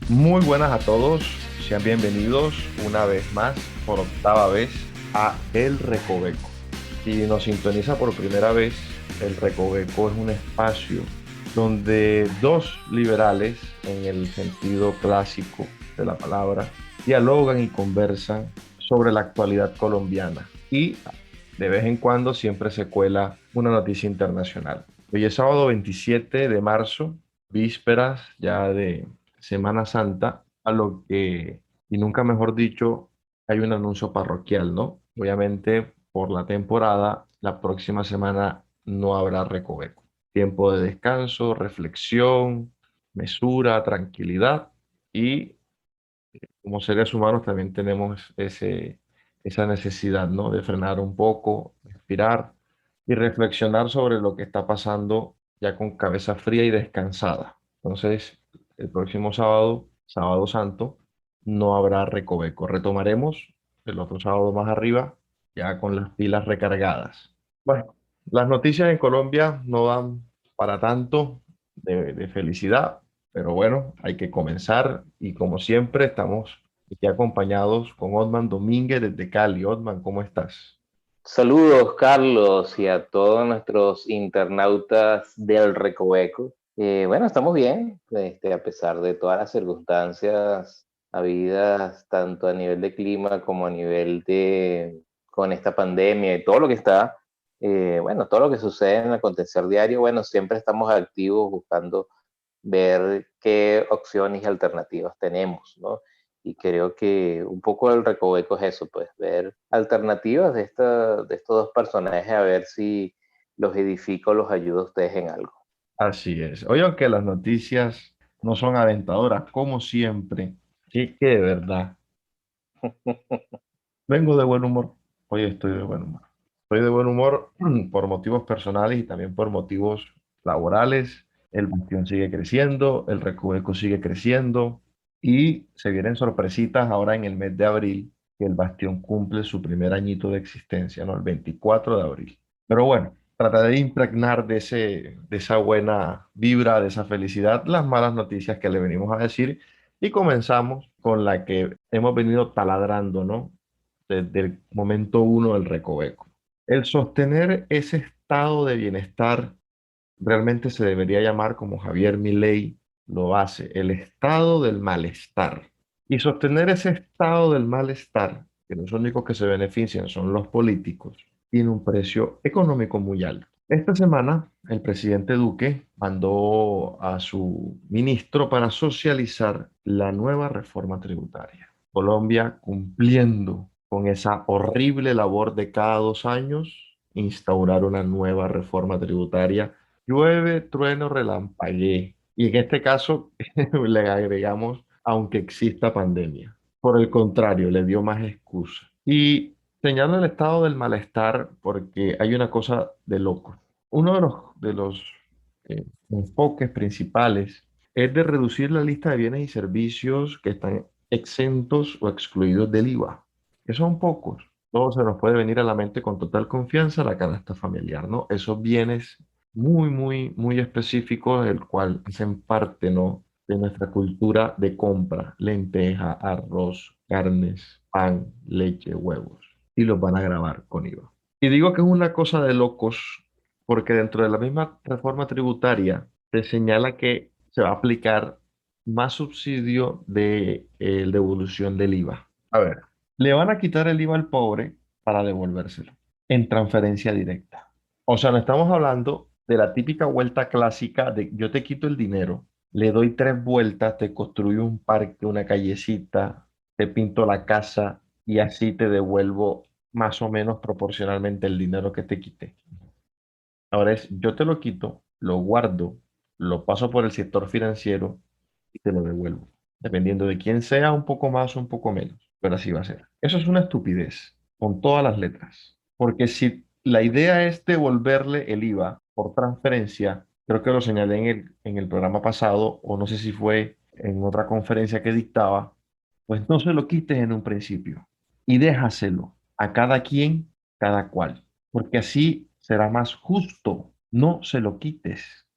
Muy buenas a todos, sean bienvenidos una vez más, por octava vez, a El Recoveco. Si nos sintoniza por primera vez, El Recoveco es un espacio donde dos liberales, en el sentido clásico de la palabra, dialogan y conversan sobre la actualidad colombiana y de vez en cuando siempre se cuela una noticia internacional. Hoy es sábado 27 de marzo, vísperas ya de Semana Santa, a lo que, y nunca mejor dicho, hay un anuncio parroquial, ¿no? Obviamente, por la temporada, la próxima semana no habrá recoveco. Tiempo de descanso, reflexión, mesura, tranquilidad y como seres humanos también tenemos esa necesidad, ¿no? De frenar un poco, respirar y reflexionar sobre lo que está pasando ya con cabeza fría y descansada. Entonces, el próximo sábado, sábado santo, no habrá recoveco. Retomaremos el otro sábado más arriba, ya con las pilas recargadas. Bueno, las noticias en Colombia no dan para tanto de felicidad, pero bueno, hay que comenzar y como siempre estamos aquí acompañados con Otman Domínguez desde Cali. Otman, ¿cómo estás? Saludos, Carlos, y a todos nuestros internautas del Recoveco. Bueno, estamos bien, a pesar de todas las circunstancias habidas, tanto a nivel de clima como a nivel con esta pandemia y todo lo que está, bueno, todo lo que sucede en el acontecer diario, bueno, siempre estamos activos buscando ver qué opciones y alternativas tenemos, ¿no? Y creo que un poco el recoveco es eso, pues ver alternativas de estos dos personajes a ver si los edifico o los ayudo a ustedes en algo. Así es. Hoy, aunque las noticias no son aventadoras, como siempre, sí que de verdad, vengo de buen humor. Hoy estoy de buen humor. Estoy de buen humor por motivos personales y también por motivos laborales. El Bastión sigue creciendo, el Recoveco sigue creciendo y se vienen sorpresitas ahora en el mes de abril, que el Bastión cumple su primer añito de existencia, ¿no? El 24 de abril. Pero bueno, trataré de impregnar de esa buena vibra, de esa felicidad, las malas noticias que le venimos a decir y comenzamos con la que hemos venido taladrando, ¿no? Desde el momento uno del Recoveco. El sostener ese estado de bienestar realmente se debería llamar, como Javier Milei lo hace, el estado del malestar. Y sostener ese estado del malestar, que los únicos que se benefician son los políticos, tiene un precio económico muy alto. Esta semana, el presidente Duque mandó a su ministro para socializar la nueva reforma tributaria. Colombia cumpliendo con esa horrible labor de cada 2 años, instaurar una nueva reforma tributaria. Llueve, trueno, relampaguee. Y en este caso le agregamos, aunque exista pandemia. Por el contrario, le dio más excusa. Y señalo el estado del malestar porque hay una cosa de loco. Uno de los enfoques principales es de reducir la lista de bienes y servicios que están exentos o excluidos del IVA, que son pocos. Todo se nos puede venir a la mente con total confianza la canasta familiar, ¿no? Esos bienes muy, muy, muy específicos, el cual hacen parte, ¿no? De nuestra cultura de compra, lenteja, arroz, carnes, pan, leche, huevos, y los van a grabar con IVA. Y digo que es una cosa de locos, porque dentro de la misma reforma tributaria se señala que se va a aplicar más subsidio de devolución del IVA. A ver, le van a quitar el IVA al pobre para devolvérselo en transferencia directa. O sea, no estamos hablando de la típica vuelta clásica de yo te quito el dinero, le doy 3 vueltas, te construyo un parque, una callecita, te pinto la casa y así te devuelvo más o menos proporcionalmente el dinero que te quité. Ahora es, yo te lo quito, lo guardo, lo paso por el sector financiero y te lo devuelvo. Dependiendo de quién sea, un poco más o un poco menos, pero así va a ser. Eso es una estupidez, con todas las letras. Porque si la idea es devolverle el IVA por transferencia, creo que lo señalé en el programa pasado, o no sé si fue en otra conferencia que dictaba, pues no se lo quites en un principio y déjaselo a cada quien, cada cual, porque así será más justo. No se lo quites,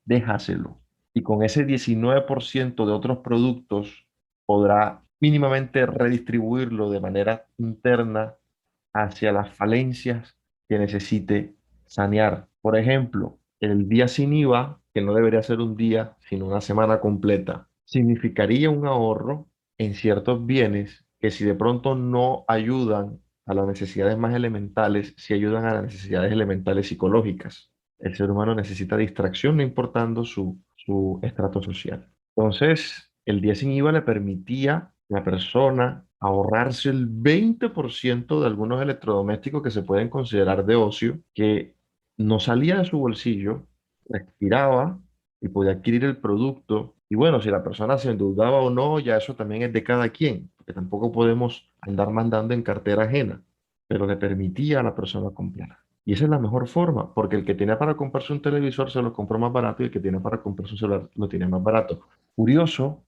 déjaselo. y con ese 19% de otros productos podrá mínimamente redistribuirlo de manera interna hacia las falencias que necesite sanear. Por ejemplo, el día sin IVA, que no debería ser un día, sino una semana completa, significaría un ahorro en ciertos bienes que si de pronto no ayudan a las necesidades más elementales, si ayudan a las necesidades elementales psicológicas. El ser humano necesita distracción, no importando su estrato social. Entonces, el día sin IVA le permitía a la persona ahorrarse el 20% de algunos electrodomésticos que se pueden considerar de ocio, que no salía de su bolsillo, respiraba y podía adquirir el producto. Y bueno, si la persona se endeudaba o no, ya eso también es de cada quien, porque tampoco podemos andar mandando en cartera ajena, pero le permitía a la persona comprar. Y esa es la mejor forma, porque el que tiene para comprarse un televisor se lo compró más barato y el que tiene para comprarse un celular lo tiene más barato. Curioso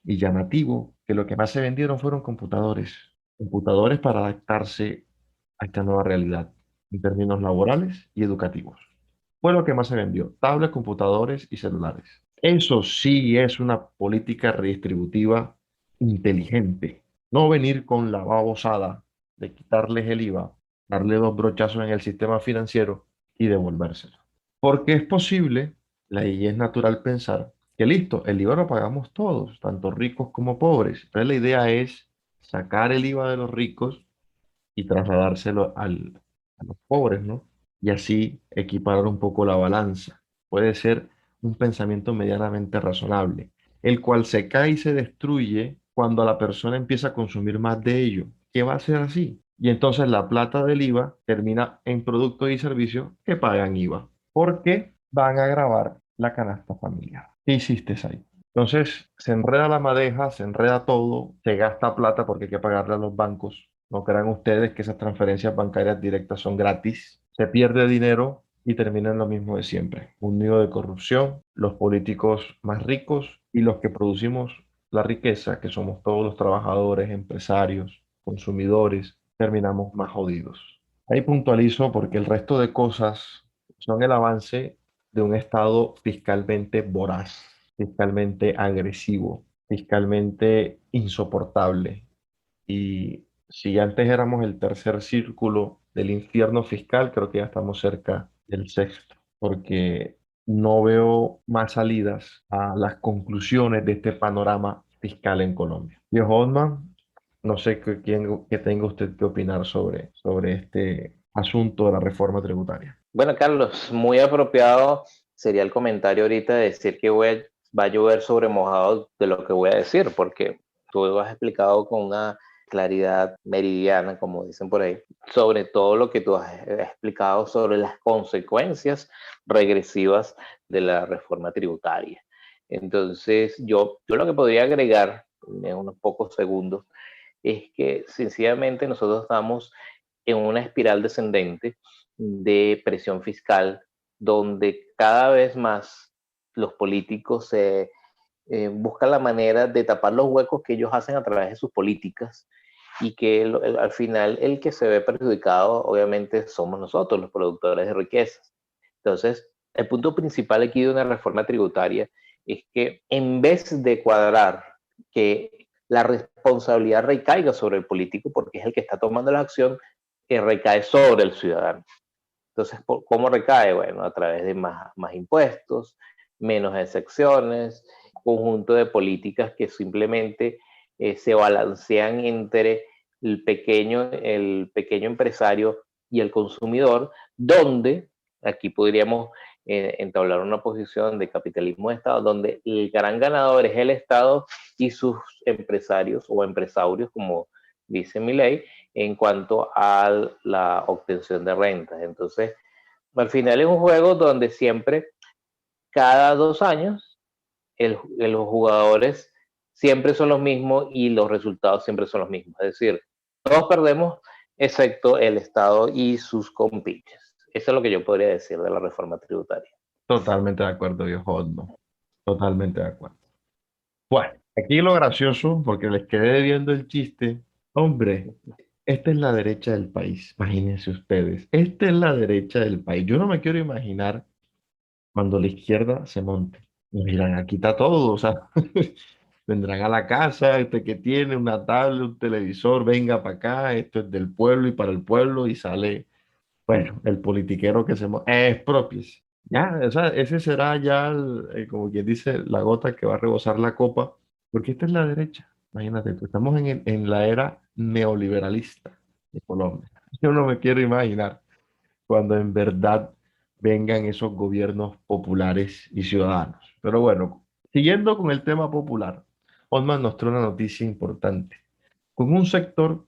y llamativo que lo que más se vendieron fueron computadores. Computadores para adaptarse a esta nueva realidad en términos laborales y educativos. Fue lo que más se vendió, tablets, computadores y celulares. Eso sí es una política redistributiva inteligente. No venir con la babosada de quitarles el IVA, darle dos brochazos en el sistema financiero y devolvérselo. Porque es posible, y es natural pensar que listo, el IVA lo pagamos todos, tanto ricos como pobres. Entonces la idea es sacar el IVA de los ricos y trasladárselo a los pobres, ¿no? Y así equiparar un poco la balanza. Puede ser un pensamiento medianamente razonable, el cual se cae y se destruye cuando la persona empieza a consumir más de ello. ¿Qué va a ser así? Y entonces la plata del IVA termina en productos y servicios que pagan IVA, porque van a gravar la canasta familiar. ¿Qué hiciste ahí? Entonces se enreda la madeja, se enreda todo, se gasta plata porque hay que pagarle a los bancos. No crean ustedes que esas transferencias bancarias directas son gratis. Se pierde dinero y termina en lo mismo de siempre. Un nido de corrupción, los políticos más ricos y los que producimos la riqueza, que somos todos los trabajadores, empresarios, consumidores, terminamos más jodidos. Ahí puntualizo porque el resto de cosas son el avance de un Estado fiscalmente voraz, fiscalmente agresivo, fiscalmente insoportable. Y si antes éramos el tercer círculo del infierno fiscal, creo que ya estamos cerca del sexto, porque no veo más salidas a las conclusiones de este panorama fiscal en Colombia. Viejo Osman, no sé qué tenga usted que opinar sobre este asunto de la reforma tributaria. Bueno, Carlos, muy apropiado sería el comentario ahorita de decir que va a llover sobre mojado de lo que voy a decir, porque tú lo has explicado con una claridad meridiana, como dicen por ahí, sobre todo lo que tú has explicado sobre las consecuencias regresivas de la reforma tributaria. Entonces, yo lo que podría agregar en unos pocos segundos es que sencillamente nosotros estamos en una espiral descendente de presión fiscal donde cada vez más los políticos buscan la manera de tapar los huecos que ellos hacen a través de sus políticas y que al final el que se ve perjudicado obviamente somos nosotros, los productores de riquezas. Entonces, el punto principal aquí de una reforma tributaria es que en vez de cuadrar que la responsabilidad recaiga sobre el político, porque es el que está tomando la acción, que recae sobre el ciudadano. Entonces, ¿cómo recae? Bueno, a través de más impuestos, menos excepciones, conjunto de políticas que simplemente se balancean entre el pequeño empresario y el consumidor, donde aquí podríamos entablar una posición de capitalismo de Estado, donde el gran ganador es el Estado y sus empresarios o empresarios, como dice mi ley, en cuanto a la obtención de rentas. Entonces, al final es un juego donde siempre, cada 2 años, los jugadores siempre son los mismos y los resultados siempre son los mismos. Es decir, todos perdemos excepto el Estado y sus compinches. Eso es lo que yo podría decir de la reforma tributaria. Totalmente de acuerdo, viejo Osman. Totalmente de acuerdo. Bueno, aquí lo gracioso, porque les quedé viendo el chiste. Hombre, esta es la derecha del país. Imagínense ustedes. Esta es la derecha del país. Yo no me quiero imaginar cuando la izquierda se monte. nos irán a quitar todo, o sea, vendrán a la casa, este que tiene una tablet, un televisor, venga para acá, esto es del pueblo y para el pueblo, y sale, bueno, el politiquero que expropies. Ya, o sea, ese será ya, como quien dice, la gota que va a rebosar la copa, porque esta es la derecha. Imagínate, tú, estamos en la era neoliberalista de Colombia. Yo no me quiero imaginar cuando en verdad vengan esos gobiernos populares y ciudadanos. Pero bueno, siguiendo con el tema popular, Osman nos trae una noticia importante, con un sector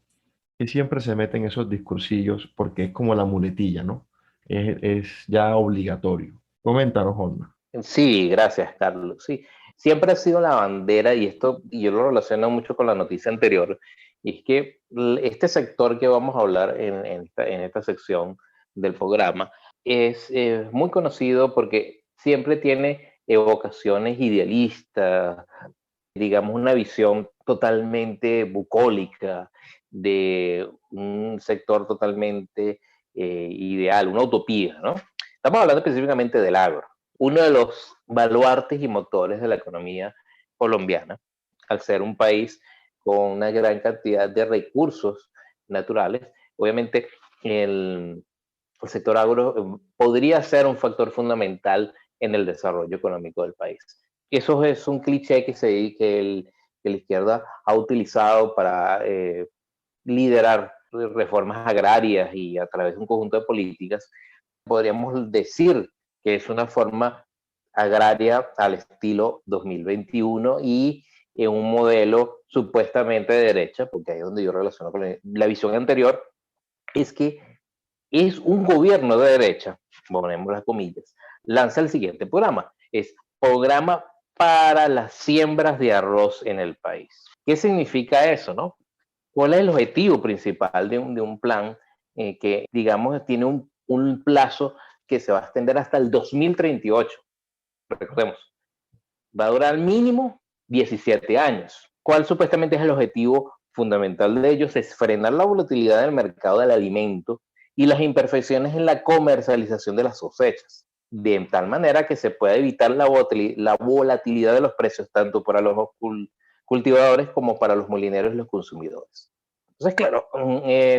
que siempre se mete en esos discursillos porque es como la muletilla, ¿no? Es ya obligatorio. Coméntanos, Osman. Sí, gracias, Carlos. Sí, siempre ha sido la bandera y esto, y yo lo relaciono mucho con la noticia anterior, y es que este sector que vamos a hablar en esta sección del programa es muy conocido porque siempre tiene evocaciones idealistas, digamos, una visión totalmente bucólica de un sector totalmente ideal, una utopía, ¿no? Estamos hablando específicamente del agro, uno de los baluartes y motores de la economía colombiana, al ser un país con una gran cantidad de recursos naturales. Obviamente, el sector agro podría ser un factor fundamental en el desarrollo económico del país. Eso es un cliché que la izquierda ha utilizado para liderar reformas agrarias y a través de un conjunto de políticas. Podríamos decir que es una forma agraria al estilo 2021 y en un modelo supuestamente de derecha, porque ahí es donde yo relaciono con la visión anterior, es que es un gobierno de derecha, ponemos las comillas, lanza el siguiente programa. Es Programa para las siembras de arroz en el país. ¿Qué significa eso, no? ¿Cuál es el objetivo principal de un plan que, digamos, tiene un plazo que se va a extender hasta el 2038? Recordemos, va a durar mínimo 17 años. ¿Cuál supuestamente es el objetivo fundamental de ellos? Es frenar la volatilidad del mercado del alimento y las imperfecciones en la comercialización de las cosechas, de tal manera que se pueda evitar la volatilidad de los precios tanto para los cultivadores como para los molineros y los consumidores. Entonces, claro,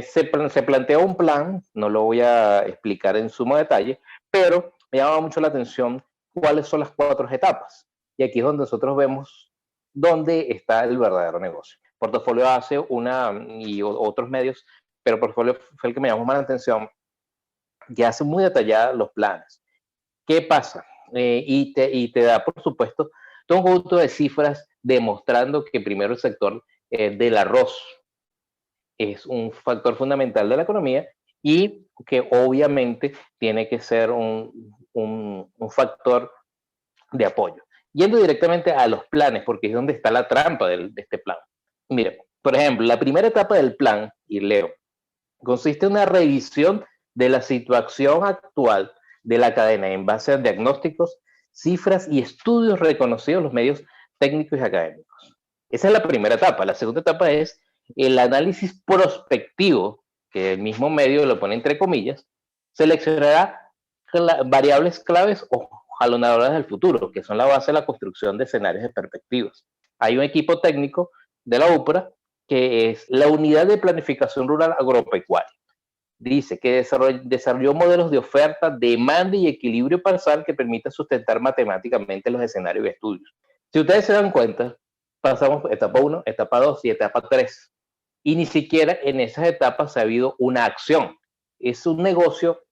se plantea un plan, no lo voy a explicar en sumo detalle, pero me llama mucho la atención cuáles son las 4 etapas. Y aquí es donde nosotros vemos dónde está el verdadero negocio. Portafolio hace una y otros medios, pero Portafolio fue el que me llamó más la atención, que hace muy detallados los planes. ¿Qué pasa? Y te da, por supuesto, todo un conjunto de cifras demostrando que primero el sector del arroz es un factor fundamental de la economía y que obviamente tiene que ser un factor de apoyo. Yendo directamente a los planes, porque es donde está la trampa de este plan. Mire, por ejemplo, la primera etapa del plan, y leo, consiste en una revisión de la situación actual de la cadena en base a diagnósticos, cifras y estudios reconocidos en los medios técnicos y académicos. Esa es la primera etapa. La segunda etapa es el análisis prospectivo, que el mismo medio lo pone entre comillas, seleccionará variables claves o jalonadoras del futuro, que son la base de la construcción de escenarios de perspectivas. Hay un equipo técnico de la UPRA, que es la Unidad de Planificación Rural Agropecuaria. Dice que desarrolló modelos de oferta, demanda y equilibrio parcial que permitan sustentar matemáticamente los escenarios y estudios. Si ustedes se dan cuenta, pasamos etapa 1, etapa 2 y etapa 3. Y ni siquiera en esas etapas ha habido una acción. Es un negocio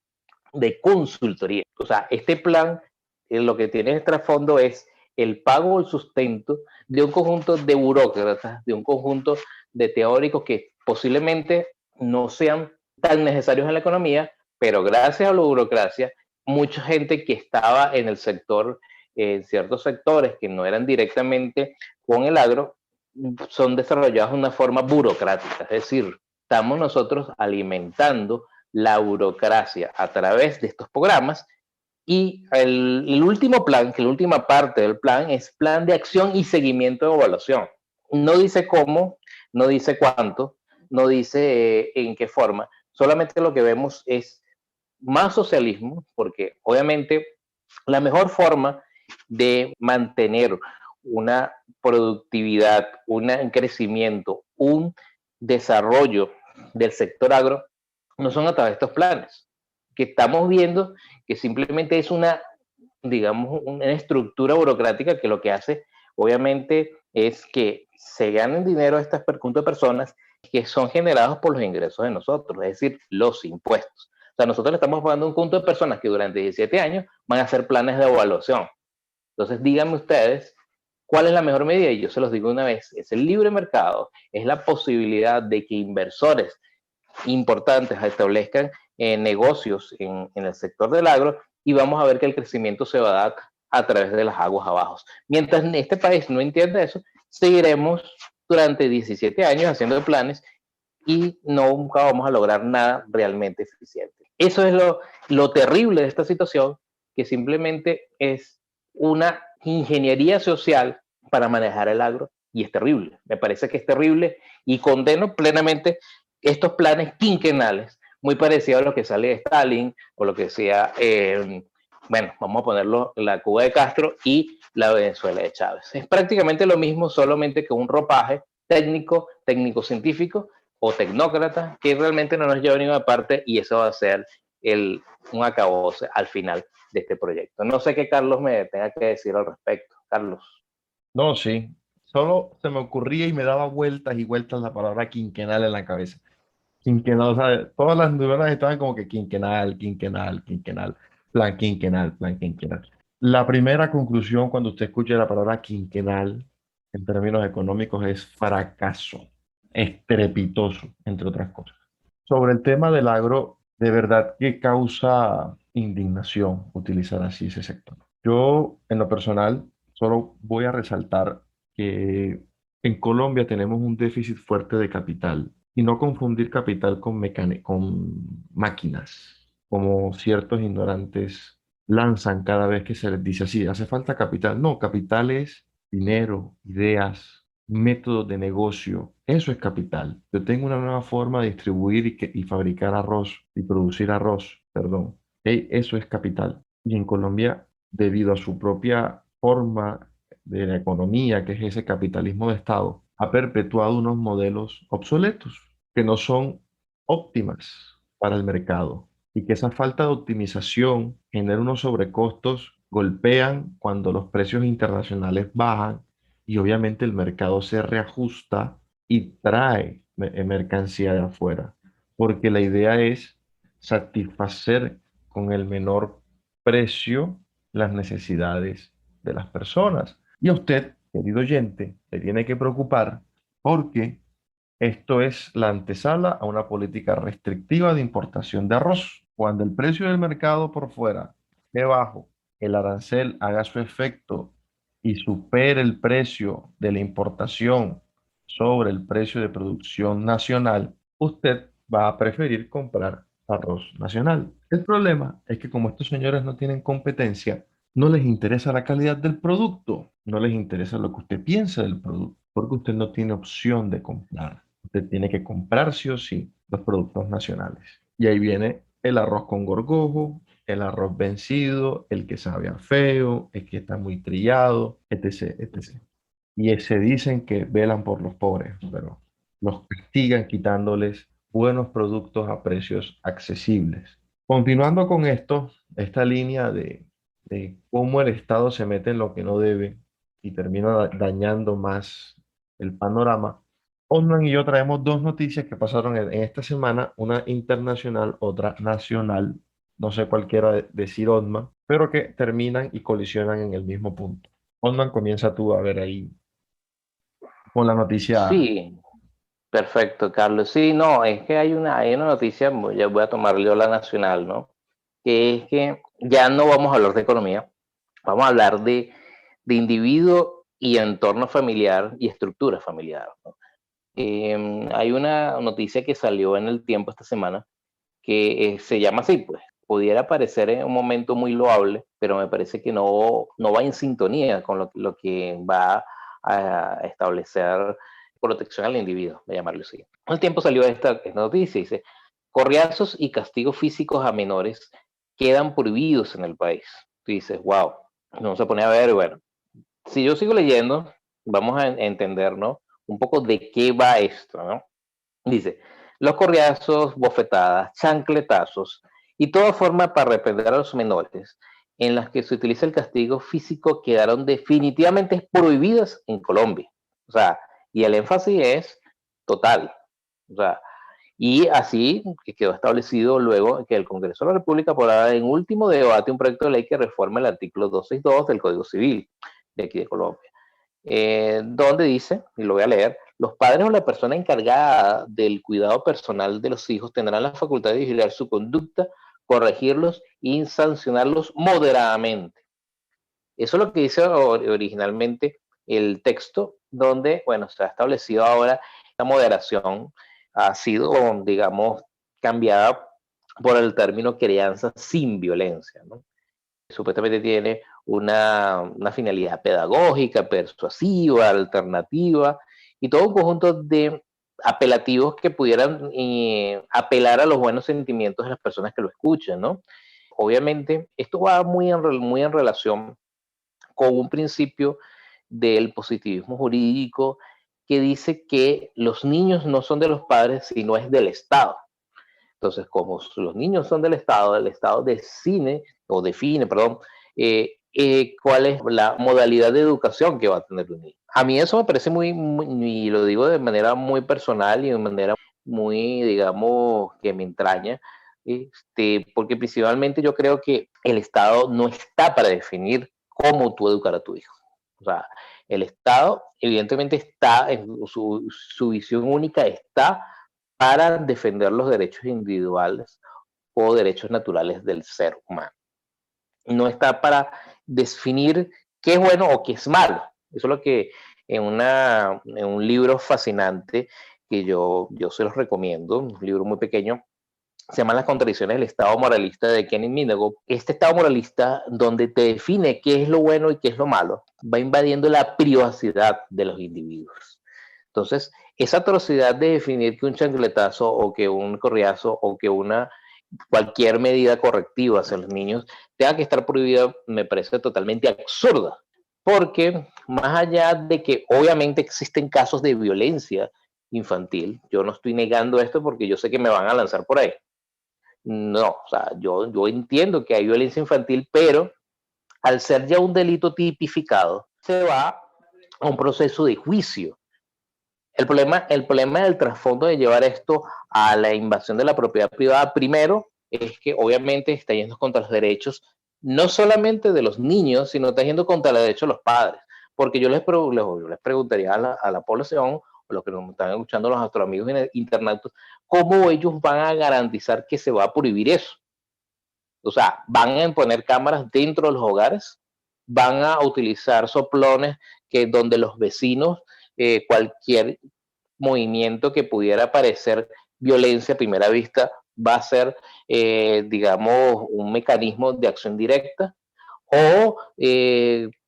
de consultoría. O sea, este plan lo que tiene de trasfondo es el pago o el sustento de un conjunto de burócratas, de un conjunto de teóricos que posiblemente no sean tan necesarios en la economía, pero gracias a la burocracia, mucha gente que estaba en el sector, en ciertos sectores que no eran directamente con el agro, son desarrollados de una forma burocrática. Es decir, estamos nosotros alimentando la burocracia a través de estos programas y el último plan, que la última parte del plan es plan de acción y seguimiento de evaluación. No dice cómo, no dice cuánto, no dice en qué forma, solamente lo que vemos es más socialismo, porque obviamente la mejor forma de mantener una productividad, un crecimiento, un desarrollo del sector agro, no son a través de estos planes, que estamos viendo que simplemente es una, digamos, una estructura burocrática que lo que hace, obviamente, es que se ganen dinero a estas conjunto de personas que son generados por los ingresos de nosotros, es decir, los impuestos. O sea, nosotros le estamos pagando un conjunto de personas que durante 17 años van a hacer planes de evaluación. Entonces, díganme ustedes, ¿cuál es la mejor medida? Y yo se los digo una vez, es el libre mercado, es la posibilidad de que inversores importantes establezcan negocios en el sector del agro y vamos a ver que el crecimiento se va a dar a través de las aguas abajo. Mientras este país no entienda eso, seguiremos durante 17 años haciendo planes y nunca vamos a lograr nada realmente eficiente. Eso es lo terrible de esta situación, que simplemente es una ingeniería social para manejar el agro y es terrible. Me parece que es terrible y condeno plenamente estos planes quinquenales, muy parecidos a lo que sale de Stalin o lo que decía, bueno, vamos a ponerlo, la Cuba de Castro y la Venezuela de Chávez. Es prácticamente lo mismo, solamente que un ropaje técnico, técnico-científico o tecnócrata que realmente no nos lleva a ninguna parte y eso va a ser un acabose al final de este proyecto. No sé qué Carlos me tenga que decir al respecto. Carlos. No, sí. Solo se me ocurría y me daba vueltas y vueltas la palabra quinquenal en la cabeza. Quinquenal, o sea, todas las neuronas estaban como que quinquenal, quinquenal, quinquenal, plan quinquenal, plan quinquenal. La primera conclusión cuando usted escuche la palabra quinquenal en términos económicos es fracaso, estrepitoso, entre otras cosas. Sobre el tema del agro, de verdad que causa indignación utilizar así ese sector. Yo, en lo personal, solo voy a resaltar que en Colombia tenemos un déficit fuerte de capital y no confundir capital con máquinas, como ciertos ignorantes lanzan cada vez que se les dice así, hace falta capital. No, capital es dinero, ideas, métodos de negocio. Eso es capital. Yo tengo una nueva forma de distribuir y fabricar arroz y producir arroz, perdón. Eso es capital. Y en Colombia, debido a su propia forma de la economía, que es ese capitalismo de Estado, ha perpetuado unos modelos obsoletos que no son óptimas para el mercado y que esa falta de optimización genera unos sobrecostos, golpean cuando los precios internacionales bajan y obviamente el mercado se reajusta y trae mercancía de afuera, porque la idea es satisfacer con el menor precio las necesidades de las personas. Y a usted, querido oyente, le tiene que preocupar porque esto es la antesala a una política restrictiva de importación de arroz. Cuando el precio del mercado por fuera esté bajo, el arancel haga su efecto y supere el precio de la importación sobre el precio de producción nacional, usted va a preferir comprar arroz nacional. El problema es que como estos señores no tienen competencia, no les interesa la calidad del producto, no les interesa lo que usted piensa del producto, porque usted no tiene opción de comprar. Usted tiene que comprar sí o sí los productos nacionales. Y ahí viene el arroz con gorgojo, el arroz vencido, el que sabe a feo, el que está muy trillado, etc., etc. Y se dicen que velan por los pobres, pero los castigan quitándoles buenos productos a precios accesibles. Continuando con esto, esta línea de cómo el Estado se mete en lo que no debe y termina dañando más el panorama, Osman y yo traemos dos noticias que pasaron en esta semana, una internacional, otra nacional, no sé cuál quiera decir Osman, pero que terminan y colisionan en el mismo punto. Osman, comienza tú a ver ahí con la noticia. Sí, perfecto, Carlos. Sí, no, es que hay una noticia, ya voy a tomar yo la nacional, ¿no? Que es que ya no vamos a hablar de economía, vamos a hablar de individuo y entorno familiar y estructura familiar, ¿no? Hay una noticia que salió en El Tiempo esta semana que se llama así, pues. Pudiera parecer en un momento muy loable, pero me parece que no va en sintonía con lo que va a establecer protección al individuo, voy a llamarlo así. En El Tiempo salió esta noticia, dice, correazos y castigos físicos a menores quedan prohibidos en el país. Tú dices, wow, Uno se pone a ver, bueno, si yo sigo leyendo, vamos a entender, ¿no? Un poco de qué va esto, ¿no? Dice, los correazos, bofetadas, chancletazos y toda forma para reprender a los menores en las que se utiliza el castigo físico quedaron definitivamente prohibidas en Colombia. O sea, y el énfasis es total. O sea, y así que quedó establecido luego que el Congreso de la República aprobará en último debate un proyecto de ley que reforma el artículo 262 del Código Civil de aquí de Colombia, donde dice, y lo voy a leer, los padres o la persona encargada del cuidado personal de los hijos tendrán la facultad de vigilar su conducta, corregirlos y sancionarlos moderadamente. Eso es lo que dice originalmente el texto, donde, bueno, se ha establecido ahora la moderación, ha sido, digamos, cambiada por el término crianza sin violencia, ¿no? Supuestamente tiene una finalidad pedagógica, persuasiva, alternativa, y todo un conjunto de apelativos que pudieran apelar a los buenos sentimientos de las personas que lo escuchan, ¿no? Obviamente, esto va muy en relación con un principio del positivismo jurídico que dice que los niños no son de los padres, sino es del Estado. Entonces, como los niños son del Estado define, perdón, cuál es la modalidad de educación que va a tener un niño. A mí eso me parece y lo digo de manera muy personal y de manera muy, digamos, que me entraña, porque principalmente yo creo que el Estado no está para definir cómo tú educar a tu hijo. O sea, el Estado evidentemente está, en su visión única está para defender los derechos individuales o derechos naturales del ser humano. No está para definir qué es bueno o qué es malo. Eso es lo que en un libro fascinante que yo se los recomiendo, un libro muy pequeño, se llama Las contradicciones del Estado moralista de Kenny Minago. Este Estado moralista, donde te define qué es lo bueno y qué es lo malo, va invadiendo la privacidad de los individuos. Entonces, esa atrocidad de definir que un chancletazo o que un correazo o que cualquier medida correctiva hacia los niños tenga que estar prohibida me parece totalmente absurda. Porque más allá de que obviamente existen casos de violencia infantil, yo no estoy negando esto porque yo sé que me van a lanzar por ahí. No, o sea, yo entiendo que hay violencia infantil, pero al ser ya un delito tipificado, se va a un proceso de juicio. El problema del trasfondo de llevar esto a la invasión de la propiedad privada, primero, es que obviamente está yendo contra los derechos, no solamente de los niños, sino está yendo contra los derechos de los padres. Porque yo les preguntaría a la población, o los que nos están escuchando, nuestros amigos internautas, cómo ellos van a garantizar que se va a prohibir eso. O sea, van a poner cámaras dentro de los hogares, van a utilizar soplones donde los vecinos, cualquier movimiento que pudiera parecer violencia a primera vista va a ser, digamos, un mecanismo de acción directa, o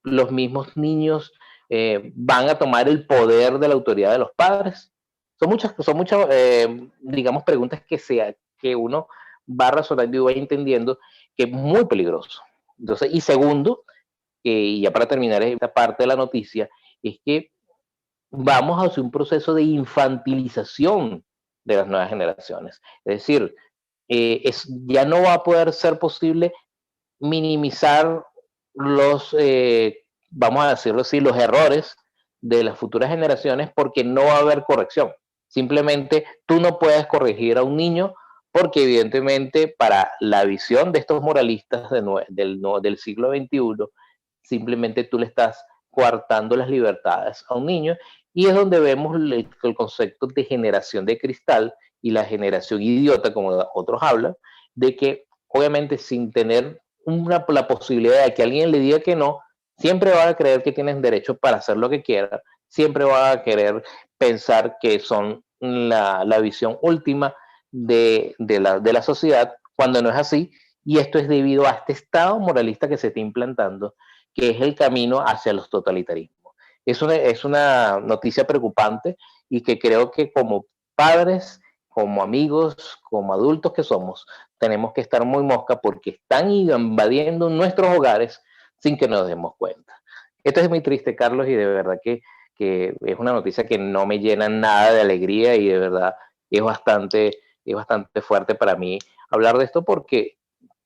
los mismos niños van a tomar el poder de la autoridad de los padres. Son muchas, digamos, preguntas que uno va razonando y va entendiendo que es muy peligroso. Entonces, y segundo, y ya para terminar esta parte de la noticia, es que vamos hacia un proceso de infantilización de las nuevas generaciones. Es decir, ya no va a poder ser posible minimizar vamos a decirlo así, los errores de las futuras generaciones porque no va a haber corrección. Simplemente tú no puedes corregir a un niño porque evidentemente para la visión de estos moralistas del siglo XXI, simplemente tú le estás coartando las libertades a un niño, y es donde vemos el concepto de generación de cristal y la generación idiota, como otros hablan, de que obviamente sin tener la posibilidad de que alguien le diga que no, siempre va a creer que tienen derecho para hacer lo que quieran, siempre va a querer pensar que son la visión última de la sociedad, cuando no es así, y esto es debido a este estado moralista que se está implantando, que es el camino hacia los totalitarismos. Es una noticia preocupante y que creo que como padres, como amigos, como adultos que somos, tenemos que estar muy mosca porque están invadiendo nuestros hogares sin que nos demos cuenta. Esto es muy triste, Carlos, y de verdad que es una noticia que no me llena nada de alegría y de verdad es bastante, es bastante fuerte para mí hablar de esto porque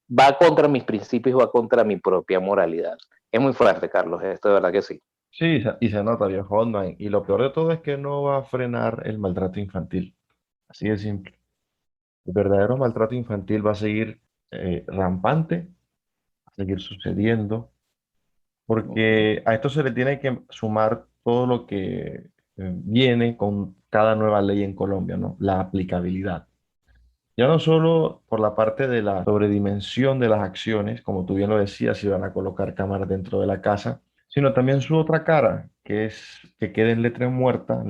va contra mis principios, va contra mi propia moralidad. Es muy fuerte, Carlos, esto de verdad que sí. Sí, y se nota, viejo Oldman. Y lo peor de todo es que no va a frenar el maltrato infantil. Así de simple. El verdadero maltrato infantil va a seguir rampante, va a seguir sucediendo, Ujú. porque a esto se le tiene que sumar todo lo que viene con cada nueva ley en Colombia, ¿no? La aplicabilidad. Ya no solo por la parte de la sobredimensión de las acciones, como tú bien lo decías, si van a colocar cámaras dentro de la casa, sino también su otra cara, que es que quede en letra muerta,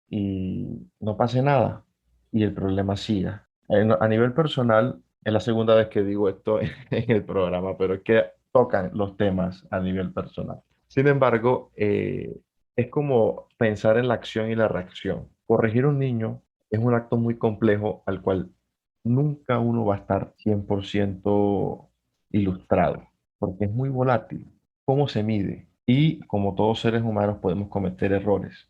y no pase nada y el problema siga. A nivel personal, es la segunda vez que digo esto en el programa, pero es que tocan los temas a nivel personal. Sin embargo, es como pensar en la acción y la reacción. Corregir a un niño es un acto muy complejo al cual nunca uno va a estar 100% ilustrado, porque es muy volátil. ¿Cómo se mide? Y como todos seres humanos podemos cometer errores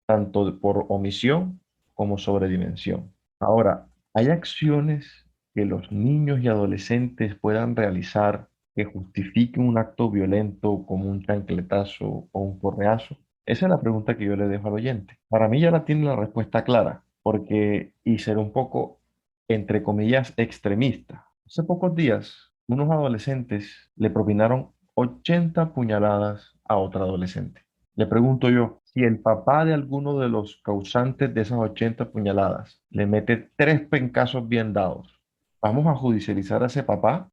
tanto por omisión como sobredimensión. Ahora, hay acciones que los niños y adolescentes puedan realizar que justifiquen un acto violento como un chancletazo o un correazo. Esa es la pregunta que yo le dejo al oyente. Para mí ya la tiene la respuesta clara, porque, y ser un poco, entre comillas, extremista. Hace pocos días, unos adolescentes le propinaron 80 puñaladas a otra adolescente. Le pregunto yo, si el papá de alguno de los causantes de esas 80 puñaladas le mete 3 pencazos bien dados, ¿vamos a judicializar a ese papá?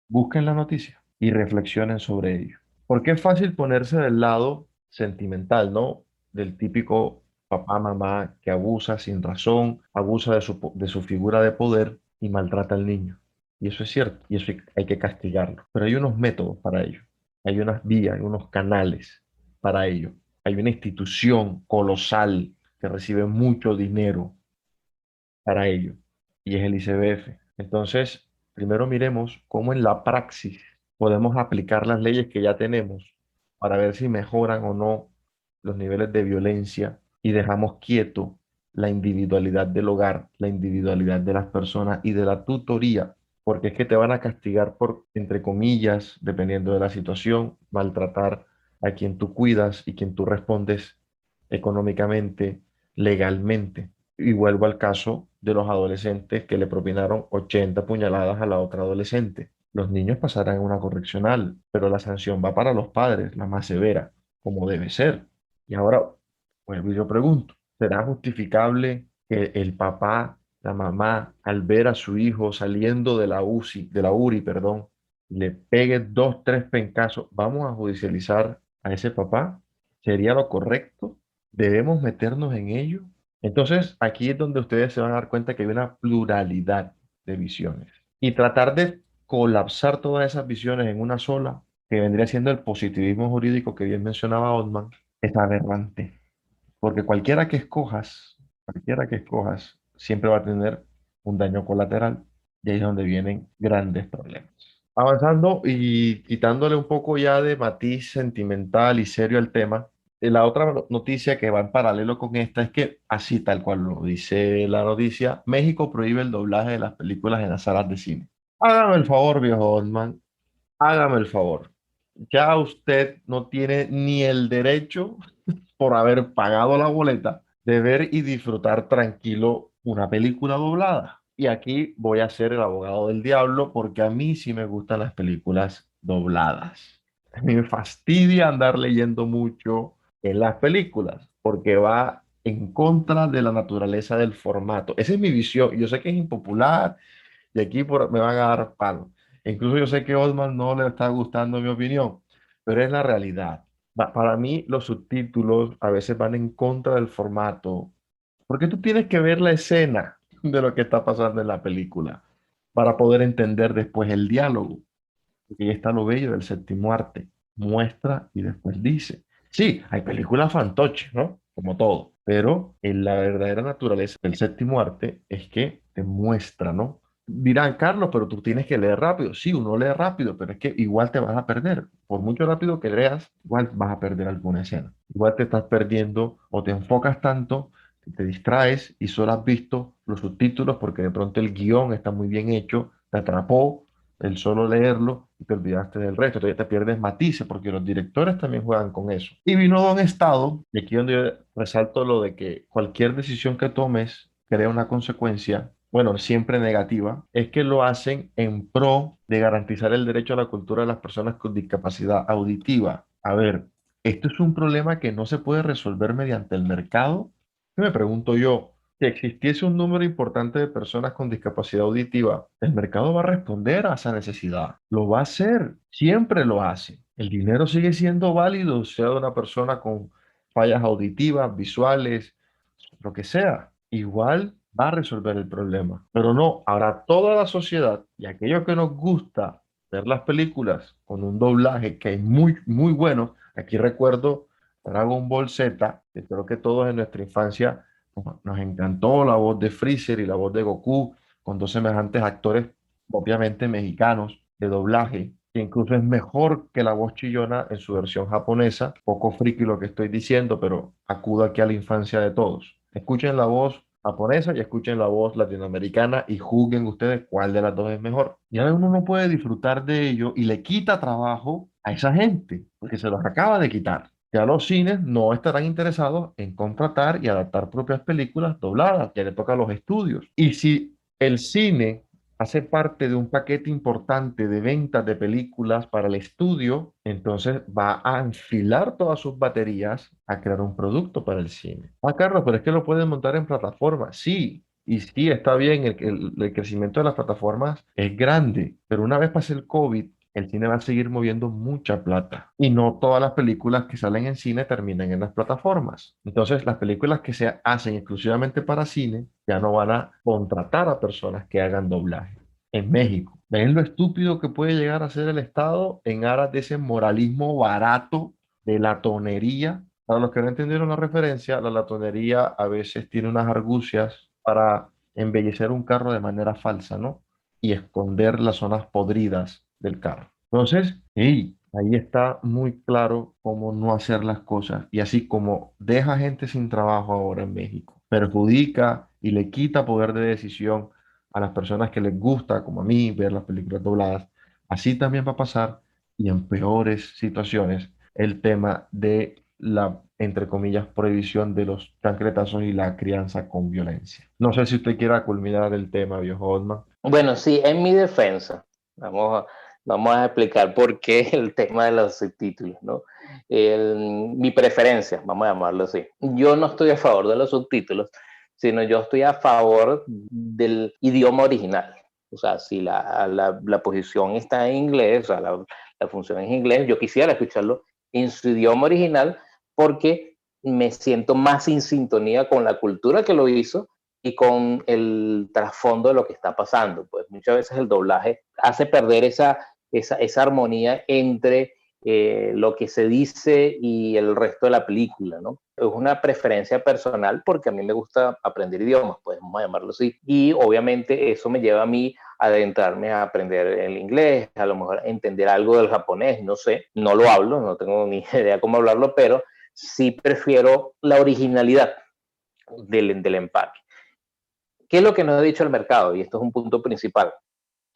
Busquen la noticia y reflexionen sobre ello. Porque es fácil ponerse del lado sentimental, ¿no? Del típico papá, mamá que abusa sin razón, abusa de su figura de poder y maltrata al niño. Y eso es cierto, y eso hay que castigarlo. Pero hay unos métodos para ello, hay unas vías, hay unos canales para ello. Hay una institución colosal que recibe mucho dinero para ello, y es el ICBF. Entonces, primero miremos cómo en la praxis podemos aplicar las leyes que ya tenemos para ver si mejoran o no los niveles de violencia y dejamos quieto la individualidad del hogar, la individualidad de las personas y de la tutoría, porque es que te van a castigar por, entre comillas, dependiendo de la situación, maltratar a quien tú cuidas y quien tú respondes económicamente, legalmente. Y vuelvo al caso de los adolescentes que le propinaron 80 puñaladas a la otra adolescente. Los niños pasarán una correccional, pero la sanción va para los padres, la más severa, como debe ser. Y ahora, vuelvo y yo pregunto, ¿será justificable que el papá, la mamá, al ver a su hijo saliendo de la UCI, de la URI, perdón, le pegue 2, 3 pencazos? ¿Vamos a judicializar a ese papá? ¿Sería lo correcto? ¿Debemos meternos en ello? Entonces, aquí es donde ustedes se van a dar cuenta que hay una pluralidad de visiones. Y tratar de colapsar todas esas visiones en una sola, que vendría siendo el positivismo jurídico que bien mencionaba Ottman, es aberrante. Porque cualquiera que escojas, siempre va a tener un daño colateral. Y ahí es donde vienen grandes problemas. Avanzando y quitándole un poco ya de matiz sentimental y serio al tema, la otra noticia que va en paralelo con esta es que, así tal cual lo dice la noticia, México prohíbe el doblaje de las películas en las salas de cine. Hágame el favor, viejo Oldman, hágame el favor. Ya usted no tiene ni el derecho, por haber pagado la boleta, de ver y disfrutar tranquilo una película doblada. Y aquí voy a ser el abogado del diablo porque a mí sí me gustan las películas dobladas. A mí me fastidia andar leyendo mucho en las películas porque va en contra de la naturaleza del formato. Esa es mi visión. Yo sé que es impopular y aquí me van a dar palo. Incluso yo sé que Osman no le está gustando mi opinión, pero es la realidad. Para mí los subtítulos a veces van en contra del formato, porque tú tienes que ver la escena de lo que está pasando en la película para poder entender después el diálogo. Porque ahí está lo bello del séptimo arte. Muestra y después dice. Sí, hay películas fantoches, ¿no? Como todo. Pero en la verdadera naturaleza del séptimo arte es que te muestra, ¿no? Dirán, Carlos, pero tú tienes que leer rápido. Sí, uno lee rápido, pero es que igual te vas a perder. Por mucho rápido que leas, igual vas a perder alguna escena. Igual te estás perdiendo o te enfocas tanto que te distraes y solo has visto los subtítulos porque de pronto el guión está muy bien hecho, te atrapó el solo leerlo y te olvidaste del resto. Entonces te pierdes matices porque los directores también juegan con eso. Y vino Don Estado, y aquí donde yo resalto lo de que cualquier decisión que tomes crea una consecuencia, bueno, siempre negativa, es que lo hacen en pro de garantizar el derecho a la cultura de las personas con discapacidad auditiva. A ver, esto es un problema que no se puede resolver mediante el mercado. Me pregunto yo, si existiese un número importante de personas con discapacidad auditiva, el mercado va a responder a esa necesidad. Lo va a hacer, siempre lo hace. El dinero sigue siendo válido, sea de una persona con fallas auditivas, visuales, lo que sea, igual va a resolver el problema. Pero no, ahora toda la sociedad y aquello que nos gusta ver las películas con un doblaje que es muy, muy bueno. Aquí recuerdo Dragon Ball Z, que creo que todos en nuestra infancia nos encantó la voz de Freezer y la voz de Goku, con dos semejantes actores, obviamente mexicanos, de doblaje, que incluso es mejor que la voz chillona en su versión japonesa. Poco friki lo que estoy diciendo, pero acudo aquí a la infancia de todos. Escuchen la voz japonesa y escuchen la voz latinoamericana y juzguen ustedes cuál de las dos es mejor. Ya uno no puede disfrutar de ello y le quita trabajo a esa gente, porque se los acaba de quitar. Ya los cines no estarán interesados en contratar y adaptar propias películas dobladas, ya le toca a los estudios. Y si el cine hace parte de un paquete importante de ventas de películas para el estudio, entonces va a enfilar todas sus baterías a crear un producto para el cine. Ah, Carlos, pero es que lo pueden montar en plataformas. Sí, y sí, está bien, el crecimiento de las plataformas es grande, pero una vez pase el COVID, el cine va a seguir moviendo mucha plata. Y no todas las películas que salen en cine terminan en las plataformas. Entonces, las películas que se hacen exclusivamente para cine ya no van a contratar a personas que hagan doblaje. En México, ¿ven lo estúpido que puede llegar a ser el Estado en aras de ese moralismo barato de la tonería? Para los que no entendieron la referencia, la latonería a veces tiene unas argucias para embellecer un carro de manera falsa, ¿no? Y esconder las zonas podridas del carro. Entonces, hey, ahí está muy claro cómo no hacer las cosas. Y así como deja gente sin trabajo ahora en México, perjudica y le quita poder de decisión a las personas que les gusta, como a mí, ver las películas dobladas, así también va a pasar y en peores situaciones el tema de la, entre comillas, prohibición de los chancletazos y la crianza con violencia. No sé si usted quiera culminar el tema, viejo Otman. Bueno, sí, en mi defensa, vamos a, vamos a explicar por qué el tema de los subtítulos, ¿no? Mi preferencia, vamos a llamarlo así. Yo no estoy a favor de los subtítulos, sino yo estoy a favor del idioma original. O sea, si la posición está en inglés, o sea, la función es en inglés, yo quisiera escucharlo en su idioma original porque me siento más en sintonía con la cultura que lo hizo y con el trasfondo de lo que está pasando. Pues muchas veces el doblaje hace perder esa armonía entre lo que se dice y el resto de la película, ¿no? Es una preferencia personal porque a mí me gusta aprender idiomas, pues vamos a llamarlo así. Y obviamente eso me lleva a mí a adentrarme a aprender el inglés, a lo mejor entender algo del japonés, no sé, no lo hablo, no tengo ni idea cómo hablarlo, pero sí prefiero la originalidad del empaque. ¿Qué es lo que nos ha dicho el mercado? Y esto es un punto principal.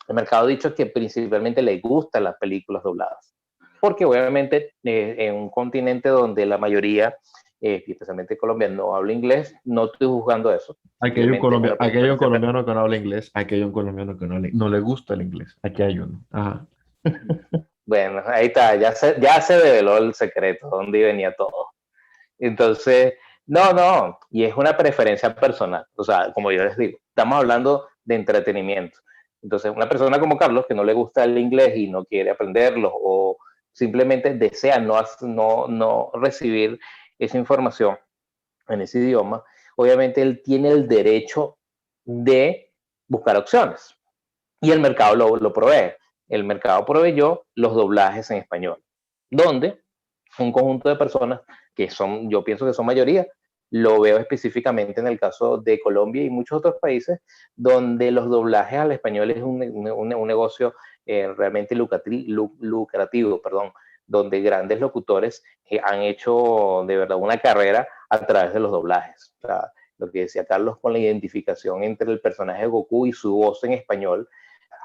El mercado ha dicho que principalmente le gustan las películas dobladas, porque obviamente en un continente donde la mayoría, especialmente Colombia, no habla inglés, no estoy juzgando eso. Aquí hay un Simplemente es una aquí hay un preferencia. colombiano que no habla inglés, aquí hay un colombiano que no le gusta el inglés, aquí hay uno. Ajá. Bueno, ahí está, ya se develó el secreto, dónde venía todo. Entonces, no, y es una preferencia personal. O sea, como yo les digo, estamos hablando de entretenimiento. Entonces, una persona como Carlos, que no le gusta el inglés y no quiere aprenderlo, o simplemente desea no recibir esa información en ese idioma, obviamente él tiene el derecho de buscar opciones. Y el mercado lo provee. El mercado proveyó los doblajes en español, donde un conjunto de personas que son, yo pienso que son mayoría, Lo veo específicamente en el caso de Colombia y muchos otros países donde los doblajes al español es un negocio realmente lucrativo, perdón, donde grandes locutores han hecho de verdad una carrera a través de los doblajes. O sea, lo que decía Carlos con la identificación entre el personaje de Goku y su voz en español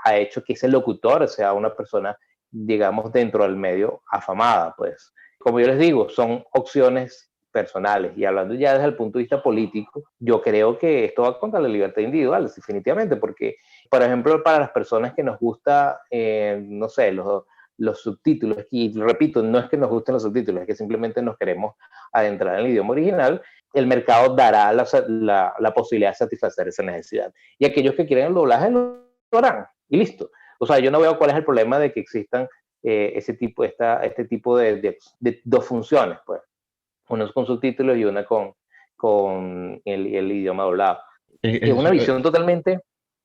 ha hecho que ese locutor sea una persona, digamos, dentro del medio afamada, pues. Como yo les digo, son opciones personales y hablando ya desde el punto de vista político, yo creo que esto va contra la libertad individual, definitivamente, porque, por ejemplo, para las personas que nos gusta, no sé, los subtítulos, y repito, no es que nos gusten los subtítulos, es que simplemente nos queremos adentrar en el idioma original, el mercado dará la posibilidad de satisfacer esa necesidad. Y aquellos que quieren el doblaje lo harán, y listo. O sea, yo no veo cuál es el problema de que existan este tipo de dos funciones, pues. Una con subtítulos y una con el idioma doblado. Es una Eso, visión totalmente,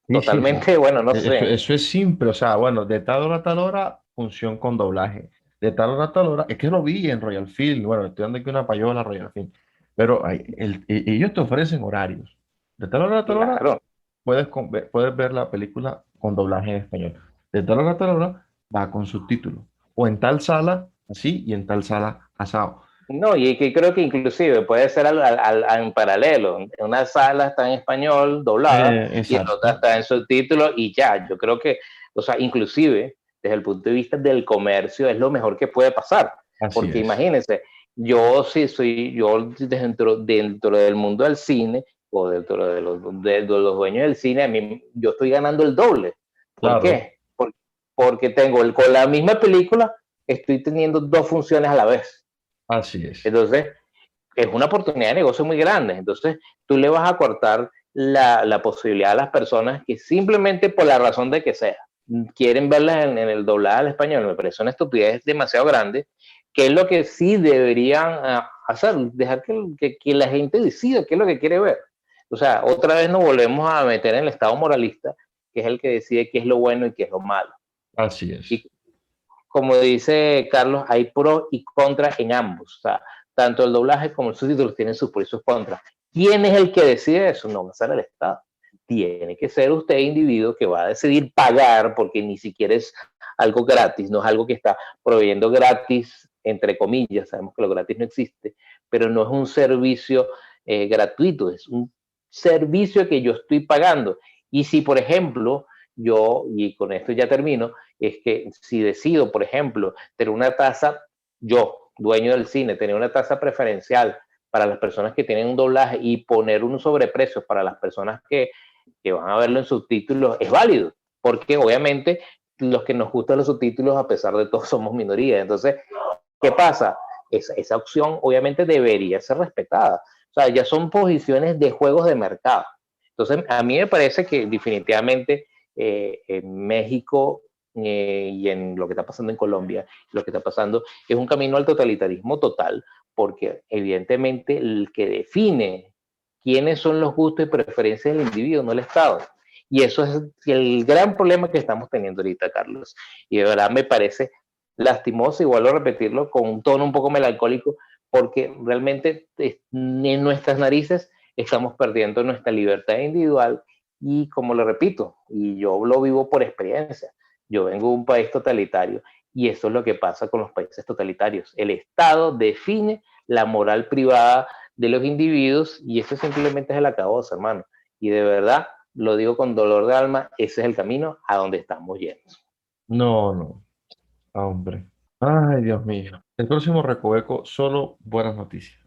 sí, sí, sí. bueno, no Eso, sé. eso es simple, o sea, bueno, de tal hora a tal hora, función con doblaje. De tal hora a tal hora, es que lo vi en Royal Film, bueno, estoy dando aquí una payola a Royal Film, pero ellos te ofrecen horarios. De tal hora a tal hora, Claro. puedes ver la película con doblaje en español. De tal hora a tal hora, va con subtítulos. O en tal sala, así, y en tal sala, asado. No, y que creo que inclusive puede ser en paralelo. En una sala está en español doblada y en otra Exacto, está en subtítulos y ya. Yo creo que, o sea, inclusive desde el punto de vista del comercio es lo mejor que puede pasar. así Porque es. imagínense, yo dentro del mundo del cine o dentro de los dueños del cine, yo estoy ganando el doble. ¿Por Claro, qué? Porque con la misma película estoy teniendo dos funciones a la vez. así es. Entonces, es una oportunidad de negocio muy grande. Entonces, tú le vas a cortar la posibilidad a las personas que simplemente por la razón de que sea, quieren verlas en el doblado al español. Me parece una estupidez demasiado grande, que es lo que sí deberían hacer, dejar que la gente decida qué es lo que quiere ver. O sea, otra vez nos volvemos a meter en el estado moralista, que es el que decide qué es lo bueno y qué es lo malo. Así es. Y como dice Carlos, hay pros y contras en ambos. O sea, tanto el doblaje como el subtítulo tienen sus pros y sus contras. ¿Quién es el que decide eso? No va a ser el Estado. Tiene que ser usted, individuo, que va a decidir pagar, porque ni siquiera es algo gratis, no es algo que está proveyendo gratis, entre comillas. Sabemos que lo gratis no existe, pero no es un servicio gratuito, es un servicio que yo estoy pagando. Y si, por ejemplo, y con esto ya termino, es que si decido, por ejemplo, tener una tasa, yo, dueño del cine, tener una tasa preferencial para las personas que tienen un doblaje y poner un sobreprecio para las personas que van a verlo en subtítulos, es válido, porque obviamente los que nos gustan los subtítulos, a pesar de todo, somos minoría. Entonces, ¿qué pasa? Esa opción obviamente debería ser respetada. O sea, ya son posiciones de juegos de mercado. Entonces, a mí me parece que definitivamente en México y en lo que está pasando en Colombia, lo que está pasando es un camino al totalitarismo total, porque evidentemente el que define quiénes son los gustos y preferencias del individuo, no el Estado. Y eso es el gran problema que estamos teniendo ahorita, Carlos. Y de verdad me parece lastimoso, y vuelvo a repetirlo, con un tono un poco melancólico, porque realmente en nuestras narices estamos perdiendo nuestra libertad individual y como lo repito, y yo lo vivo por experiencia, yo vengo de un país totalitario y eso es lo que pasa con los países totalitarios. El Estado define la moral privada de los individuos y eso simplemente es el acabose, hermano. Y de verdad, lo digo con dolor de alma, ese es el camino a donde estamos yendo. No, no, hombre. Ay, Dios mío. El próximo Recoveco, solo buenas noticias.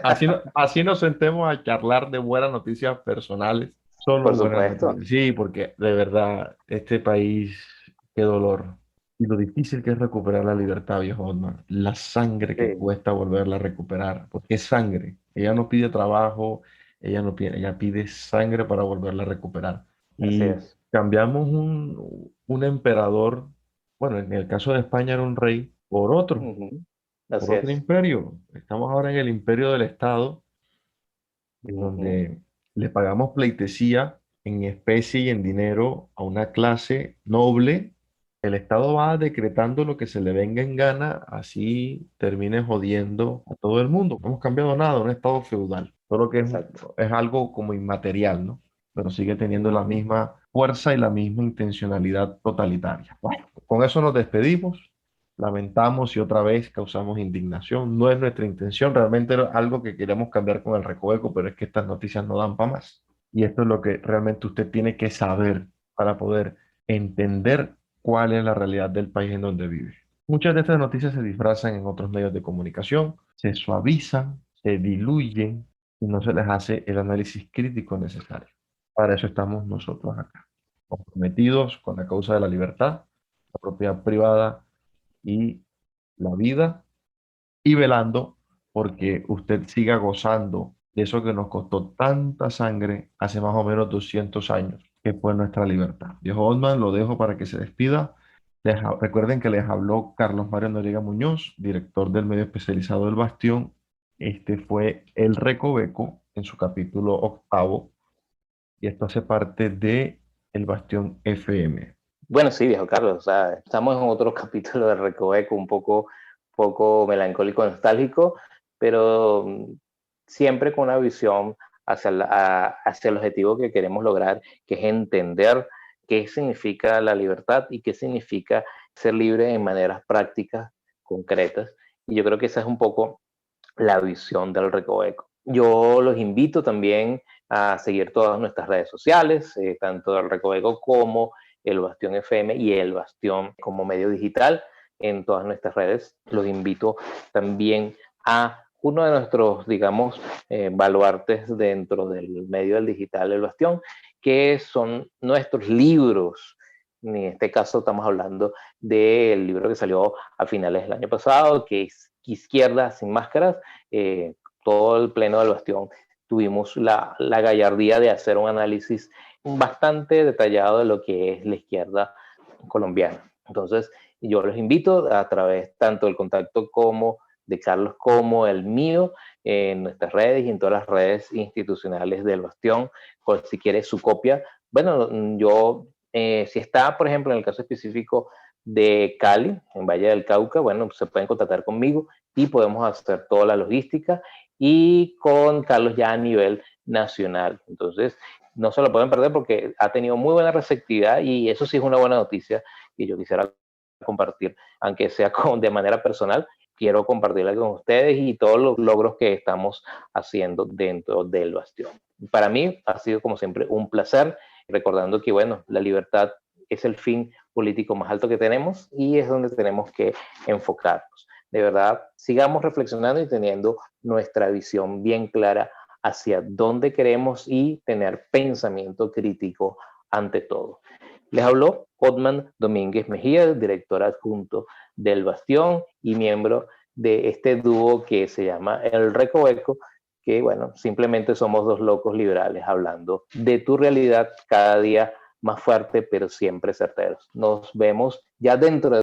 Así, así nos sentemos a charlar de buenas noticias personales. Solo Por buenas supuesto. noticias. Sí, porque de verdad, este país, qué dolor. Y lo difícil que es recuperar la libertad, viejo Osman. La sangre que Sí, cuesta volverla a recuperar. Porque es sangre. Ella no pide trabajo, ella no pide, ella pide sangre para volverla a recuperar. así Y es. cambiamos un emperador, bueno, en el caso de España era un rey, Uh-huh. por Así otro es. imperio. Estamos ahora en el imperio del Estado, en Uh-huh. donde le pagamos pleitesía en especie y en dinero a una clase noble El Estado va decretando lo que se le venga en gana, así termine jodiendo a todo el mundo. No hemos cambiado nada, un Estado feudal. Solo que Exacto. es algo como inmaterial, ¿no? Pero sigue teniendo la misma fuerza y la misma intencionalidad totalitaria. Bueno, con eso nos despedimos. Lamentamos y otra vez causamos indignación. No es nuestra intención, realmente era algo que queremos cambiar con el Recoveco, pero es que estas noticias no dan para más. Y esto es lo que realmente usted tiene que saber para poder entender cuál es la realidad del país en donde vive. Muchas de estas noticias se disfrazan en otros medios de comunicación, se suavizan, se diluyen y no se les hace el análisis crítico necesario. Para eso estamos nosotros acá, comprometidos con la causa de la libertad, la propiedad privada y la vida, y velando porque usted siga gozando de eso que nos costó tanta sangre hace más o menos 200 años, que fue nuestra libertad. Viejo Oldman, lo dejo para que se despida. Recuerden que les habló Carlos Mario Noriega Muñoz, director del medio especializado El Bastión. Este fue El Recoveco en su capítulo octavo, y esto hace parte de El Bastión FM. Bueno, sí, viejo Carlos, o sea, estamos en otro capítulo de Recoveco, poco melancólico, nostálgico, pero siempre con una visión hacia el objetivo que queremos lograr, que es entender qué significa la libertad y qué significa ser libre en maneras prácticas, concretas. Y yo creo que esa es un poco la visión del Recoveco. Yo los invito también a seguir todas nuestras redes sociales, tanto del Recoveco como el Bastión FM y el Bastión como medio digital en todas nuestras redes. Los invito también a uno de nuestros, digamos, baluartes dentro del medio del digital, el Bastión, que son nuestros libros. En este caso estamos hablando del libro que salió a finales del año pasado, que es Izquierda sin máscaras. Todo el pleno del Bastión tuvimos la gallardía de hacer un análisis bastante detallado de lo que es la izquierda colombiana. Entonces, yo los invito a través tanto del contacto como de Carlos como el mío en nuestras redes y en todas las redes institucionales del Bastión, por si quieres su copia. Bueno, yo, si está, por ejemplo, en el caso específico de Cali, en Valle del Cauca, bueno, se pueden contactar conmigo y podemos hacer toda la logística y con Carlos ya a nivel nacional. Entonces, no se lo pueden perder porque ha tenido muy buena receptividad y eso sí es una buena noticia que yo quisiera compartir, aunque sea de manera personal. Quiero compartirla con ustedes y todos los logros que estamos haciendo dentro del Bastión. Para mí ha sido como siempre un placer, recordando que bueno, la libertad es el fin político más alto que tenemos y es donde tenemos que enfocarnos. De verdad, sigamos reflexionando y teniendo nuestra visión bien clara hacia dónde queremos y tener pensamiento crítico ante todo. Les habló Otman Domínguez Mejía, director adjunto del Bastión y miembro de este dúo que se llama El Recoveco, que bueno, simplemente somos dos locos liberales hablando de tu realidad cada día más fuerte, pero siempre certeros. Nos vemos ya dentro de